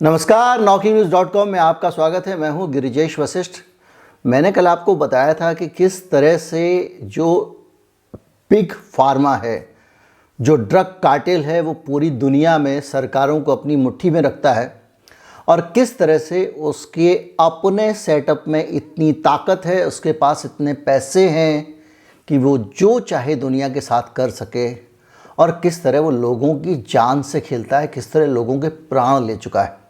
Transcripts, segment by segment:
नमस्कार, NaukingNews.com में आपका स्वागत है। मैं हूं गिरिजेश वशिष्ठ। मैंने कल आपको बताया था कि किस तरह से जो बिग फार्मा है, जो ड्रग कार्टेल है, वो पूरी दुनिया में सरकारों को अपनी मुट्ठी में रखता है और किस तरह से उसके अपने सेटअप में इतनी ताकत है, उसके पास इतने पैसे हैं कि वो जो चाहे दुनिया के साथ कर सके और किस तरह वो लोगों की जान से खेलता है, किस तरह लोगों के प्राण ले चुका है।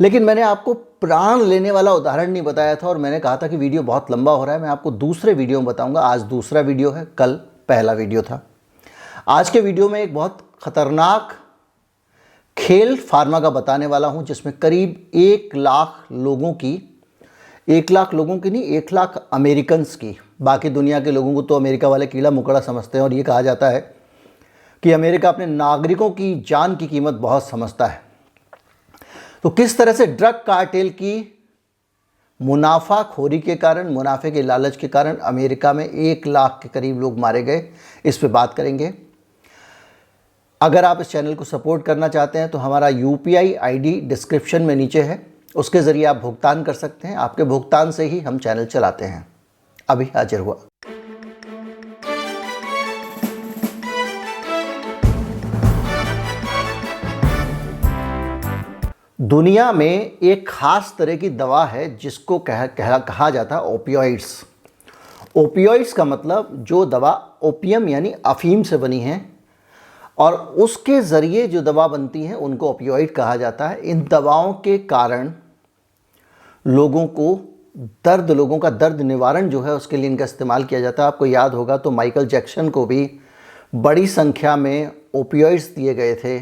लेकिन मैंने आपको प्राण लेने वाला उदाहरण नहीं बताया था और मैंने कहा था कि वीडियो बहुत लंबा हो रहा है, मैं आपको दूसरे वीडियो में बताऊंगा। आज दूसरा वीडियो है, कल पहला वीडियो था। आज के वीडियो में एक बहुत ख़तरनाक खेल फार्मा का बताने वाला हूं, जिसमें करीब 1 लाख लोगों की, 1 लाख लोगों की नहीं, 1 लाख अमेरिकन्स की। बाकी दुनिया के लोगों को तो अमेरिका वाले कीड़ा मकोड़ा समझते हैं और ये कहा जाता है कि अमेरिका अपने नागरिकों की जान की कीमत बहुत समझता है। तो किस तरह से ड्रग कार्टेल की मुनाफाखोरी के कारण, मुनाफे के लालच के कारण अमेरिका में 1 लाख के करीब लोग मारे गए, इस पे बात करेंगे। अगर आप इस चैनल को सपोर्ट करना चाहते हैं तो हमारा UPI ID डिस्क्रिप्शन में नीचे है, उसके ज़रिए आप भुगतान कर सकते हैं। आपके भुगतान से ही हम चैनल चलाते हैं। अभी हाजिर हुआ। दुनिया में एक ख़ास तरह की दवा है जिसको कहा जाता है ओपियोइड्स। ओपियोइड्स का मतलब जो दवा ओपियम यानी अफीम से बनी है और उसके ज़रिए जो दवा बनती है उनको ओपियोइड कहा जाता है। इन दवाओं के कारण लोगों का दर्द निवारण जो है उसके लिए इनका इस्तेमाल किया जाता है। आपको याद होगा तो माइकल जैक्सन को भी बड़ी संख्या में ओपियोइड्स दिए गए थे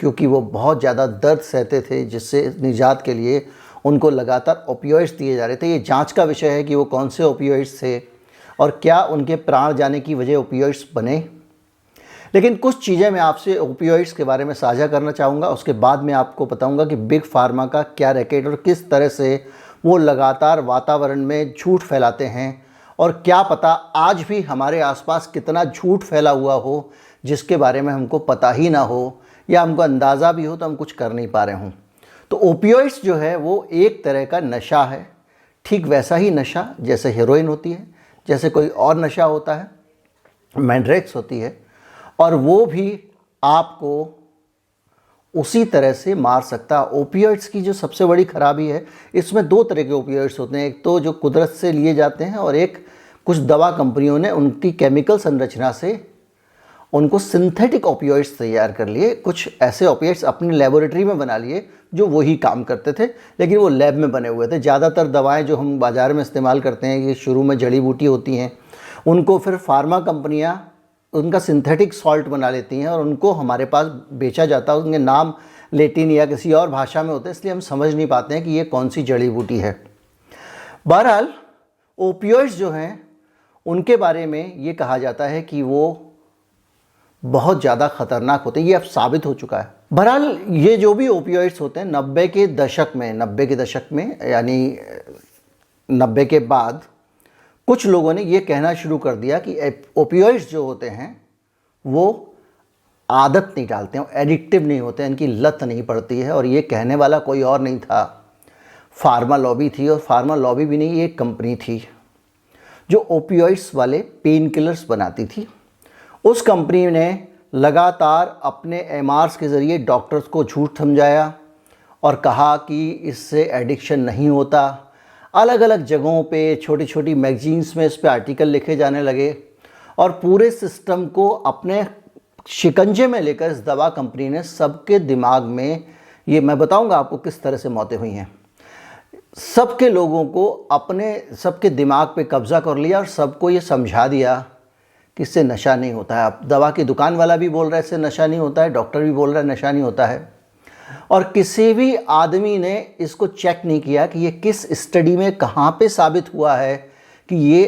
क्योंकि वो बहुत ज़्यादा दर्द सहते थे, जिससे निजात के लिए उनको लगातार ओपियोइड्स दिए जा रहे थे। ये जांच का विषय है कि वो कौन से ओपियोइड्स थे और क्या उनके प्राण जाने की वजह ओपियोइड्स बने। लेकिन कुछ चीज़ें मैं आपसे ओपियोइड्स के बारे में साझा करना चाहूँगा, उसके बाद मैं आपको बताऊँगा कि बिग फार्मा का क्या रैकेट और किस तरह से वो लगातार वातावरण में झूठ फैलाते हैं और क्या पता आज भी हमारे आसपास कितना झूठ फैला हुआ हो जिसके बारे में हमको पता ही ना हो या हमको अंदाज़ा भी हो तो हम कुछ कर नहीं पा रहे हों। तो ओपियोइड्स जो है वो एक तरह का नशा है, ठीक वैसा ही नशा जैसे हेरोइन होती है, जैसे कोई और नशा होता है, मैंड्रेक्स होती है, और वो भी आपको उसी तरह से मार सकता है। ओपियोइड्स की जो सबसे बड़ी खराबी है, इसमें 2 तरह के ओपियोइड्स होते हैं। एक तो जो कुदरत से लिए जाते हैं और एक कुछ दवा कंपनियों ने उनकी केमिकल संरचना से उनको सिंथेटिक ओपियोइड्स तैयार कर लिए। कुछ ऐसे ओपियोइड्स अपनी लेबोरेटरी में बना लिए जो वही काम करते थे, लेकिन वो लैब में बने हुए थे। ज़्यादातर दवाएं जो हम बाज़ार में इस्तेमाल करते हैं, ये शुरू में जड़ी बूटी होती हैं, उनको फिर फार्मा कंपनियां उनका सिंथेटिक सॉल्ट बना लेती हैं और उनको हमारे पास बेचा जाता है। उनके नाम लैटिन या किसी और भाषा में होते हैं, इसलिए हम समझ नहीं पाते हैं कि ये कौन सी जड़ी बूटी है। बहरहाल ओपियोइड्स जो हैं उनके बारे में ये कहा जाता है कि वो बहुत ज़्यादा ख़तरनाक होते हैं। ये अब साबित हो चुका है। बहरहाल ये जो भी ओपियोइड्स होते हैं 90 के दशक में यानी 90 के बाद कुछ लोगों ने ये कहना शुरू कर दिया कि ओपियोइड्स जो होते हैं वो आदत नहीं डालते हैं, एडिक्टिव नहीं होते हैं, इनकी लत नहीं पड़ती है। और ये कहने वाला कोई और नहीं था, फार्मा लॉबी थी। और फार्मा लॉबी भी नहीं, एक कंपनी थी जो ओपियोइड्स वाले पेन किलर्स बनाती थी। उस कंपनी ने लगातार अपने MRs के ज़रिए डॉक्टर्स को झूठ समझाया और कहा कि इससे एडिक्शन नहीं होता। अलग अलग जगहों पे छोटी छोटी मैगजीन्स में इस पे आर्टिकल लिखे जाने लगे और पूरे सिस्टम को अपने शिकंजे में लेकर इस दवा कंपनी ने सबके दिमाग में, ये मैं बताऊंगा आपको किस तरह से मौतें हुई हैं, सबके लोगों को अपने सबके दिमाग पे कब्ज़ा कर लिया और सबको ये समझा दिया कि इससे नशा नहीं होता है। अब दवा की दुकान वाला भी बोल रहा है इससे नशा नहीं होता है, डॉक्टर भी बोल रहा है नशा नहीं होता है, और किसी भी आदमी ने इसको चेक नहीं किया कि ये किस स्टडी में कहाँ पे साबित हुआ है कि ये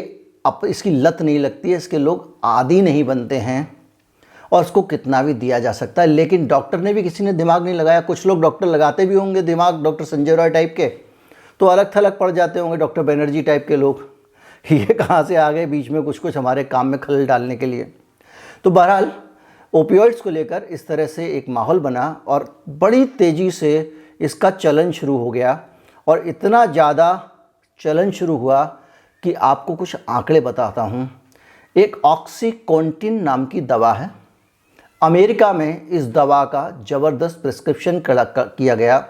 इसकी लत नहीं लगती है, इसके लोग आदी नहीं बनते हैं और इसको कितना भी दिया जा सकता है। लेकिन डॉक्टर ने भी, किसी ने दिमाग नहीं लगाया। कुछ लोग डॉक्टर लगाते भी होंगे दिमाग, डॉक्टर संजय रॉय टाइप के, तो अलग थलग पड़ जाते होंगे, डॉक्टर बनर्जी टाइप के लोग। ये कहाँ से आ गए बीच में कुछ हमारे काम में खलल डालने के लिए। तो बहरहाल ओपियोइड्स को लेकर इस तरह से एक माहौल बना और बड़ी तेज़ी से इसका चलन शुरू हो गया और इतना ज़्यादा चलन शुरू हुआ कि आपको कुछ आंकड़े बताता हूँ। एक ऑक्सीकॉन्टिन नाम की दवा है, अमेरिका में इस दवा का ज़बरदस्त प्रिस्क्रिप्शन किया गया।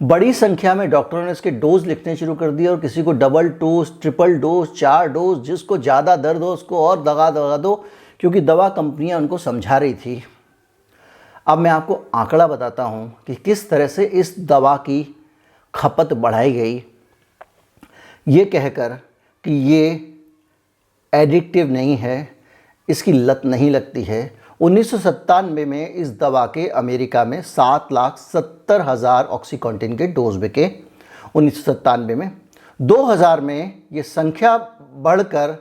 बड़ी संख्या में डॉक्टरों ने इसके डोज लिखने शुरू कर दिए और किसी को double dose, triple dose, 4 dose, जिसको ज़्यादा दर्द हो उसको और दगा दो, क्योंकि दवा कंपनियां उनको समझा रही थी। अब मैं आपको आंकड़ा बताता हूं कि किस तरह से इस दवा की खपत बढ़ाई गई, ये कहकर कि ये एडिक्टिव नहीं है, इसकी लत नहीं लगती है। 1997 में इस दवा के अमेरिका में 7,70,000 ऑक्सीकॉन्टिन के डोज बिके 1997 में। 2000 में ये संख्या बढ़कर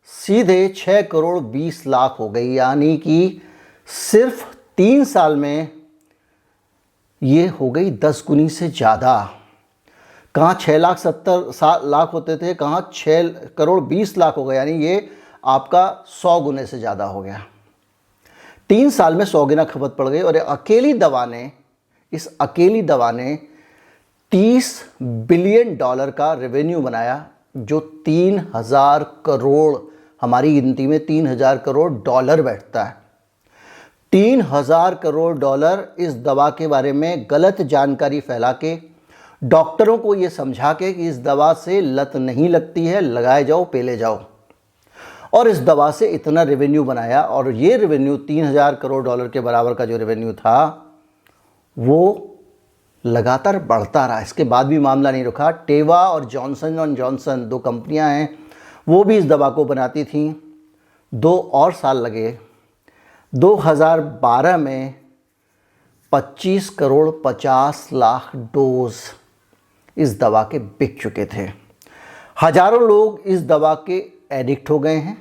सीधे 6 करोड़ 20 लाख हो गई, यानी कि सिर्फ 3 साल में ये हो गई 10 गुनी से ज़्यादा। कहाँ 6,70,000 होते थे, कहाँ 6 करोड़ 20 लाख हो गए, यानी ये आपका 100 गुने से ज़्यादा हो गया। 3 साल में 100 गुना खपत पड़ गई और इस अकेली दवा ने $30 बिलियन का रेवेन्यू बनाया, जो 3,000 करोड़, हमारी गिनती में 3,000 करोड़ डॉलर बैठता है। 3,000 करोड़ डॉलर इस दवा के बारे में गलत जानकारी फैला के, डॉक्टरों को ये समझा के कि इस दवा से लत नहीं लगती है, लगाए जाओ, पेले जाओ, और इस दवा से इतना रेवेन्यू बनाया। और ये रेवेन्यू 3,000 करोड़ डॉलर के बराबर का जो रेवेन्यू था वो लगातार बढ़ता रहा। इसके बाद भी मामला नहीं रुका। टेवा और जॉनसन एंड जॉनसन 2 कंपनियां हैं, वो भी इस दवा को बनाती थीं। 2 और साल लगे। 2012 में 25 करोड़ 50 लाख डोज इस दवा के बिक चुके थे। हजारों लोग इस दवा के एडिक्ट हो गए हैं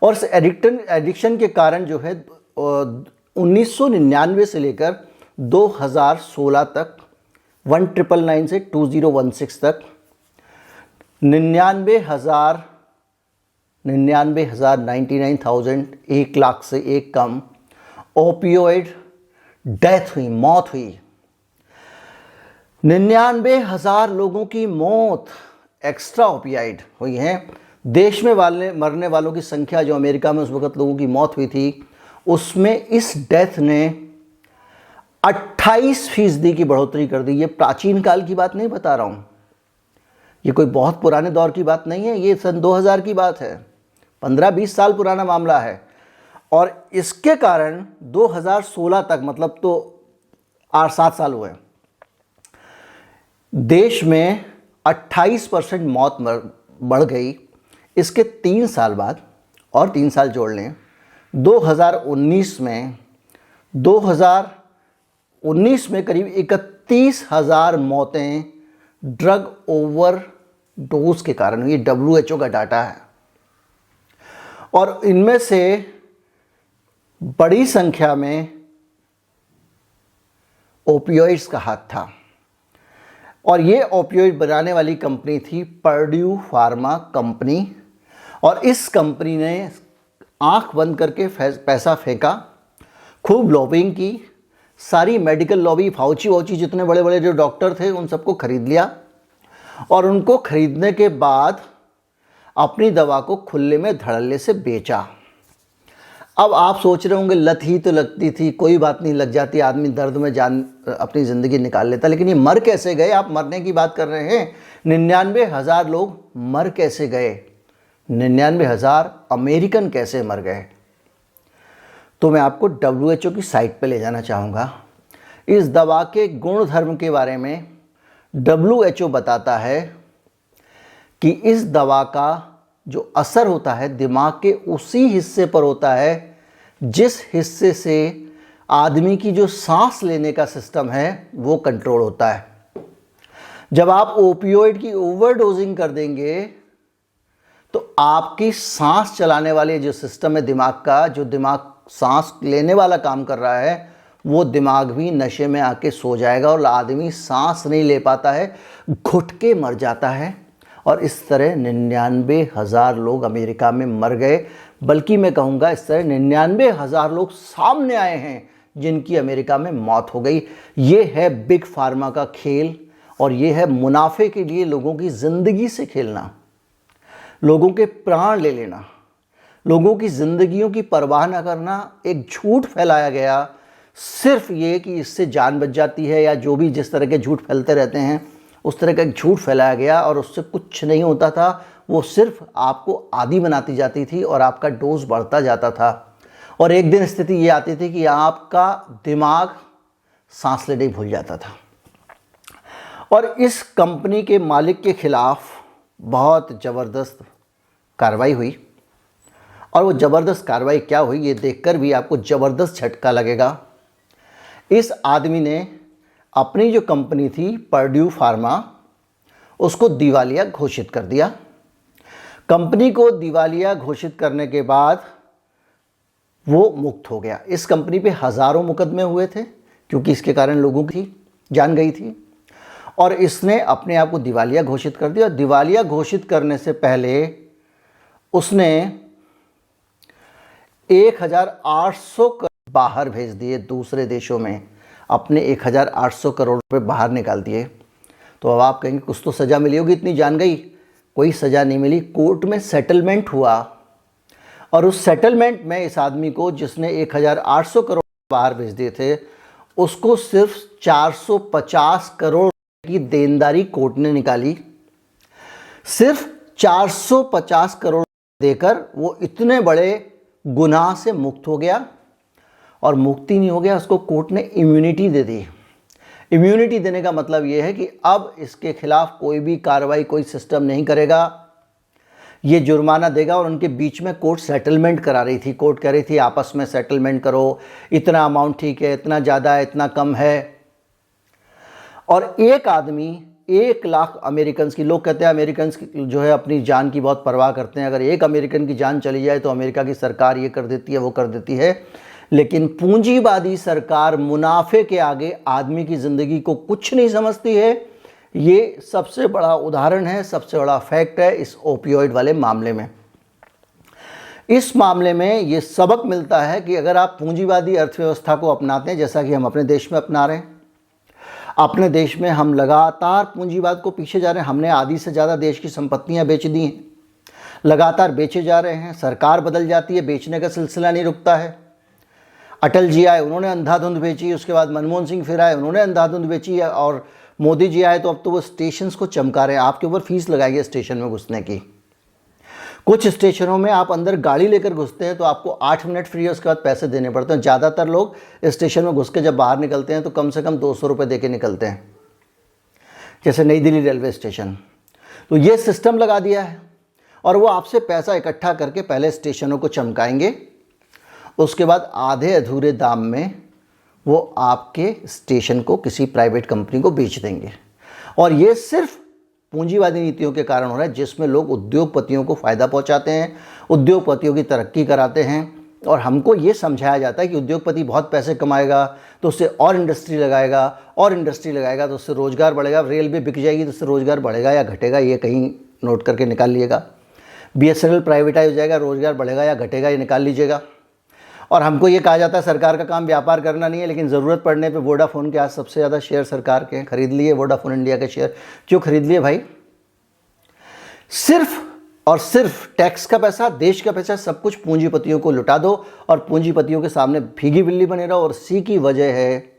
और इस एडिक्शन के कारण जो है 1999 से लेकर 2016 तक 1999 से 2016 तक 99,000 1 लाख से एक कम ओपियोइड डेथ हुई, मौत हुई। 99,000 लोगों की मौत एक्स्ट्रा ओपियाइड हुई है। देश में मरने वालों की संख्या जो अमेरिका में उस वक्त लोगों की मौत हुई थी, उसमें इस डेथ ने 28% की बढ़ोतरी कर दी। ये प्राचीन काल की बात नहीं बता रहा हूँ, ये कोई बहुत पुराने दौर की बात नहीं है, ये सन 2000 की बात है, 15-20 साल पुराना मामला है। और इसके कारण 2016 तक, मतलब तो 8-7 साल हुए, देश में 28% मौत बढ़ गई। इसके 3 साल बाद और 3 साल जोड़ लें, 2019 में करीब 31,000 मौतें ड्रग ओवर डोज के कारण हुई। WHO का डाटा है और इनमें से बड़ी संख्या में ओपियोइड्स का हाथ था। और ये ओपियोइड बनाने वाली कंपनी थी पर्ड्यू फार्मा कंपनी, और इस कंपनी ने आंख बंद करके पैसा फेंका, खूब लॉबिंग की, सारी मेडिकल लॉबी, फाउची जितने बड़े बड़े जो डॉक्टर थे उन सबको खरीद लिया, और उनको खरीदने के बाद अपनी दवा को खुले में धड़ल्ले से बेचा। अब आप सोच रहे होंगे लत ही तो लगती थी, कोई बात नहीं, लग जाती, आदमी दर्द में जान अपनी ज़िंदगी निकाल लेता, लेकिन ये मर कैसे गए? आप मरने की बात कर रहे हैं। 99,000 लोग मर कैसे गए? 99,000 अमेरिकन कैसे मर गए? तो मैं आपको WHO की साइट पे ले जाना चाहूँगा। इस दवा के गुण धर्म के बारे में WHO बताता है कि इस दवा का जो असर होता है दिमाग के उसी हिस्से पर होता है जिस हिस्से से आदमी की जो सांस लेने का सिस्टम है वो कंट्रोल होता है। जब आप ओपियोइड की ओवरडोजिंग कर देंगे तो आपकी सांस चलाने वाले जो सिस्टम है दिमाग का, जो दिमाग सांस लेने वाला काम कर रहा है, वो दिमाग भी नशे में आके सो जाएगा और आदमी सांस नहीं ले पाता है, घुट के मर जाता है। और इस तरह 99,000 लोग अमेरिका में मर गए। बल्कि मैं कहूँगा इस तरह 99,000 लोग सामने आए हैं जिनकी अमेरिका में मौत हो गई। ये है बिग फार्मा का खेल और ये है मुनाफे के लिए लोगों की ज़िंदगी से खेलना, लोगों के प्राण ले लेना, लोगों की ज़िंदगियों की परवाह न करना। एक झूठ फैलाया गया, सिर्फ ये कि इससे जान बच जाती है या जो भी जिस तरह के झूठ फैलते रहते हैं उस तरह का एक झूठ फैलाया गया और उससे कुछ नहीं होता था। वो सिर्फ आपको आदी बनाती जाती थी और आपका डोज बढ़ता जाता था और एक दिन स्थिति ये आती थी कि आपका दिमाग सांस लेने भूल जाता था। और इस कंपनी के मालिक के खिलाफ बहुत ज़बरदस्त कार्रवाई हुई और वो ज़बरदस्त कार्रवाई क्या हुई ये देखकर भी आपको ज़बरदस्त झटका लगेगा। इस आदमी ने अपनी जो कंपनी थी पर्ड्यू फार्मा, उसको दिवालिया घोषित कर दिया। कंपनी को दिवालिया घोषित करने के बाद वो मुक्त हो गया। इस कंपनी पे हज़ारों मुकदमे हुए थे क्योंकि इसके कारण लोगों की जान गई थी और इसने अपने आप को दिवालिया घोषित कर दिया। दिवालिया घोषित करने से पहले उसने 1800 करोड़ बाहर भेज दिए दूसरे देशों में, अपने 1800 करोड़ रुपए बाहर निकाल दिए। तो अब आप कहेंगे कुछ तो सज़ा मिली होगी, इतनी जान गई। कोई सज़ा नहीं मिली। कोर्ट में सेटलमेंट हुआ और उस सेटलमेंट में इस आदमी को जिसने 1800 करोड़ बाहर भेज दिए थे उसको सिर्फ 450 करोड़ की देनदारी कोर्ट ने निकाली। सिर्फ 450 करोड़ देकर वो इतने बड़े गुनाह से मुक्त हो गया। और मुक्ति नहीं हो गया, उसको कोर्ट ने इम्यूनिटी दे दी। इम्यूनिटी देने का मतलब ये है कि अब इसके खिलाफ कोई भी कार्रवाई कोई सिस्टम नहीं करेगा, ये जुर्माना देगा। और उनके बीच में कोर्ट सेटलमेंट करा रही थी। कोर्ट कह रही थी आपस में सेटलमेंट करो, इतना अमाउंट ठीक है, इतना ज़्यादा है, इतना कम है। और एक आदमी 1 लाख अमेरिकन की, लोग कहते हैं अमेरिकन जो है अपनी जान की बहुत परवाह करते हैं, अगर एक अमेरिकन की जान चली जाए तो अमेरिका की सरकार ये कर देती है वो कर देती है। लेकिन पूंजीवादी सरकार मुनाफे के आगे आदमी की ज़िंदगी को कुछ नहीं समझती है। ये सबसे बड़ा उदाहरण है, सबसे बड़ा फैक्ट है इस ओपियोइड वाले मामले में। इस मामले में ये सबक मिलता है कि अगर आप पूंजीवादी अर्थव्यवस्था को अपनाते हैं, जैसा कि हम अपने देश में अपना रहे हैं, अपने देश में हम लगातार पूंजीवाद को पीछे जा रहे हैं। हमने आधी से ज़्यादा देश की संपत्तियां बेच दी हैं, लगातार बेचे जा रहे हैं। सरकार बदल जाती है, बेचने का सिलसिला नहीं रुकता है। अटल जी आए, उन्होंने अंधाधुंध बेची, उसके बाद मनमोहन सिंह फिर आए, उन्होंने अंधाधुंध बेची, और मोदी जी आए तो अब तो वो स्टेशंस को चमका रहे हैं। आपके ऊपर फीस लगाएंगे स्टेशन में घुसने की। कुछ स्टेशनों में आप अंदर गाड़ी लेकर घुसते हैं तो आपको 8 मिनट फ्री है, उसके बाद पैसे देने पड़ते हैं। ज़्यादातर लोग स्टेशन में घुस के जब बाहर निकलते हैं तो कम से कम 200 रुपये दे के निकलते हैं, जैसे नई दिल्ली रेलवे स्टेशन। तो ये सिस्टम लगा दिया है और वो आपसे पैसा इकट्ठा करके पहले स्टेशनों को चमकाएंगे, उसके बाद आधे अधूरे दाम में वो आपके स्टेशन को किसी प्राइवेट कंपनी को बेच देंगे। और ये सिर्फ पूंजीवादी नीतियों के कारण हो रहा है, जिसमें लोग उद्योगपतियों को फ़ायदा पहुंचाते हैं, उद्योगपतियों की तरक्की कराते हैं। और हमको ये समझाया जाता है कि उद्योगपति बहुत पैसे कमाएगा तो उससे और इंडस्ट्री लगाएगा, और इंडस्ट्री लगाएगा तो उससे रोज़गार बढ़ेगा। रेलवे बिक जाएगी तो उससे रोज़गार बढ़ेगा या घटेगा, ये कहीं नोट करके निकाल लीजिएगा। BSNL प्राइवेटाइज हो जाएगा, रोज़गार बढ़ेगा या घटेगा, ये निकाल लीजिएगा। और हमको ये कहा जाता है सरकार का काम व्यापार करना नहीं है, लेकिन ज़रूरत पड़ने पे वोडाफोन के आज सबसे ज़्यादा शेयर सरकार के हैं। खरीद लिए वोडाफोन इंडिया के शेयर। क्यों खरीद लिए भाई? सिर्फ और सिर्फ टैक्स का पैसा, देश का पैसा, सब कुछ पूंजीपतियों को लुटा दो और पूंजीपतियों के सामने भीगी बिल्ली बने रहो। और इसी की वजह है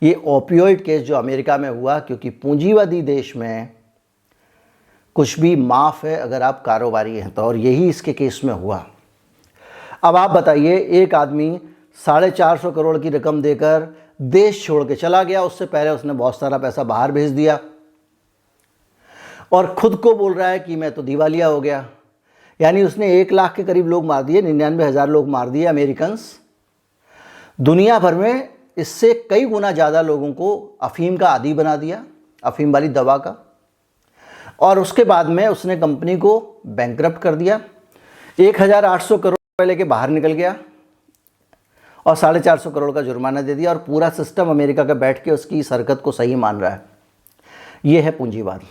ये ओपियोइड केस जो अमेरिका में हुआ, क्योंकि पूंजीवादी देश में कुछ भी माफ़ है अगर आप कारोबारी हैं तो। और यही इसके केस में हुआ। अब आप बताइए, एक आदमी 450 करोड़ की रकम देकर देश छोड़ के चला गया, उससे पहले उसने बहुत सारा पैसा बाहर भेज दिया और खुद को बोल रहा है कि मैं तो दिवालिया हो गया। यानी उसने 1 लाख के करीब लोग मार दिए, 99,000 लोग मार दिए अमेरिकन्स। दुनिया भर में इससे कई गुना ज़्यादा लोगों को अफीम का आदी बना दिया, अफीम वाली दवा का। और उसके बाद में उसने कंपनी को बैंकरप्ट कर दिया, 1800 करोड़ रुपए लेके बाहर निकल गया और 450 करोड़ का जुर्माना दे दिया। और पूरा सिस्टम अमेरिका का बैठ के उसकी इस हरकत को सही मान रहा है। ये है पूंजीवाद।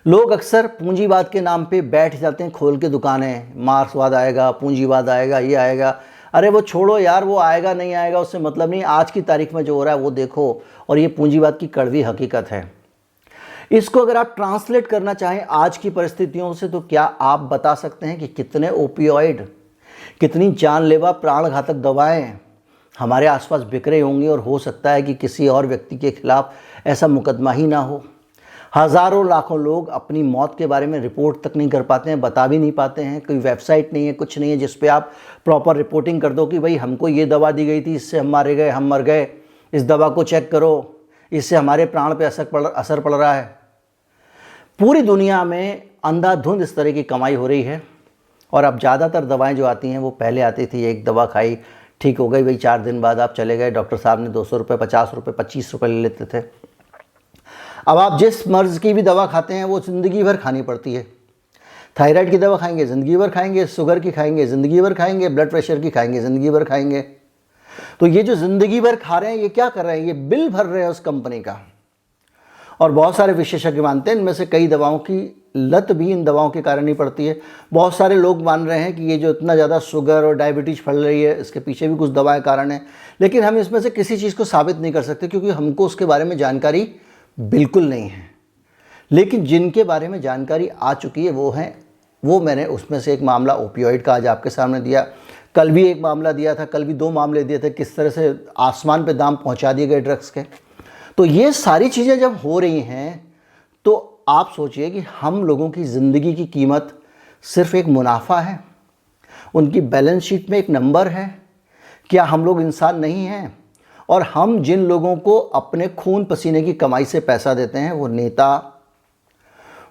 लोग अक्सर पूंजीवाद के नाम पे बैठ जाते हैं खोल के दुकानें, मार्क्सवाद आएगा, पूंजीवाद आएगा, ये आएगा। अरे वो छोड़ो यार, वो आएगा नहीं आएगा उससे मतलब नहीं, आज की तारीख में जो हो रहा है वो देखो। और ये पूंजीवाद की कड़वी हकीकत है। इसको अगर आप ट्रांसलेट करना चाहें आज की परिस्थितियों से, तो क्या आप बता सकते हैं कि कितने ओपियोइड, कितनी जानलेवा प्राणघातक दवाएं हमारे आसपास बिक रही होंगी, और हो सकता है कि किसी और व्यक्ति के खिलाफ ऐसा मुकदमा ही ना हो। हज़ारों लाखों लोग अपनी मौत के बारे में रिपोर्ट तक नहीं कर पाते हैं, बता भी नहीं पाते हैं। कोई वेबसाइट नहीं है, कुछ नहीं है जिस पे आप प्रॉपर रिपोर्टिंग कर दो कि भाई हमको ये दवा दी गई थी, इससे हम मारे गए, हम मर गए, इस दवा को चेक करो, इससे हमारे प्राण पे असर पड़ रहा है। पूरी दुनिया में अंधाधुंध इस तरह की कमाई हो रही है। और अब ज़्यादातर दवाएं जो आती हैं वो पहले आती थी, एक दवा खाई ठीक हो गई भाई, 4 दिन बाद आप चले गए, डॉक्टर साहब ने 200 रुपये, 50 रुपये, 25 रुपये ले लेते थे। अब आप जिस मर्ज़ की भी दवा खाते हैं वो ज़िंदगी भर खानी पड़ती है। थायराइड की दवा खाएंगे ज़िंदगी भर खाएंगे, शुगर की खाएंगे ज़िंदगी भर खाएंगे, ब्लड प्रेशर की खाएंगे ज़िंदगी भर खाएंगे। तो ये जो ज़िंदगी भर खा रहे हैं, ये क्या कर रहे हैं? ये बिल भर रहे हैं उस कंपनी का। और बहुत सारे विशेषज्ञ मानते हैं इनमें से कई दवाओं की लत भी इन दवाओं के कारण ही पड़ती है। बहुत सारे लोग मान रहे हैं कि ये जो इतना ज़्यादा शुगर और डायबिटीज़ फैल रही है, इसके पीछे भी कुछ दवाएं कारण हैं। लेकिन हम इसमें से किसी चीज़ को साबित नहीं कर सकते, क्योंकि हमको उसके बारे में जानकारी बिल्कुल नहीं है। लेकिन जिनके बारे में जानकारी आ चुकी है वो मैंने उसमें से एक मामला ओपियोइड का आज आपके सामने दिया। कल भी एक मामला दिया था, कल भी 2 मामले दिए थे, किस तरह से आसमान पे दाम पहुंचा दिए गए ड्रग्स के। तो ये सारी चीज़ें जब हो रही हैं तो आप सोचिए कि हम लोगों की ज़िंदगी की कीमत सिर्फ एक मुनाफा है, उनकी बैलेंस शीट में एक नंबर है। क्या हम लोग इंसान नहीं हैं? और हम जिन लोगों को अपने खून पसीने की कमाई से पैसा देते हैं, वो नेता,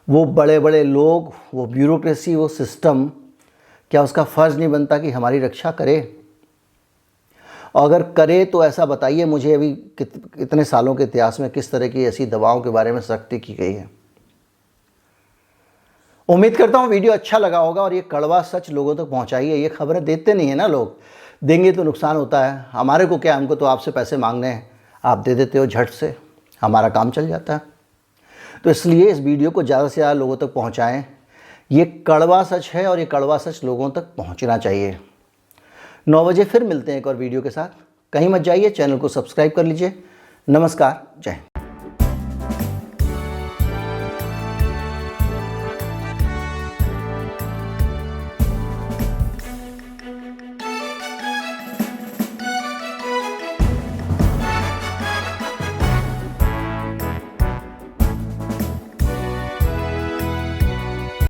वो बड़े बड़े लोग, वो ब्यूरोक्रेसी, वो सिस्टम, क्या उसका फ़र्ज़ नहीं बनता कि हमारी रक्षा करे? और अगर करे तो ऐसा बताइए मुझे, अभी कितने सालों के इतिहास में किस तरह की ऐसी दवाओं के बारे में सख्ती की गई है। उम्मीद करता हूँ वीडियो अच्छा लगा होगा और ये कड़वा सच लोगों तक पहुँचाइए। ये खबरें देते नहीं है ना लोग, देंगे तो नुकसान होता है। हमारे को क्या, हमको तो आपसे पैसे मांगने हैं, आप दे देते हो झट से, हमारा काम चल जाता है। तो इसलिए इस वीडियो को ज़्यादा से ज़्यादा लोगों तक पहुँचाएँ। ये कड़वा सच है और ये कड़वा सच लोगों तक पहुँचना चाहिए। 9 बजे फिर मिलते हैं एक और वीडियो के साथ। कहीं मत जाइए, चैनल को सब्सक्राइब कर लीजिए। नमस्कार, जय हिंद।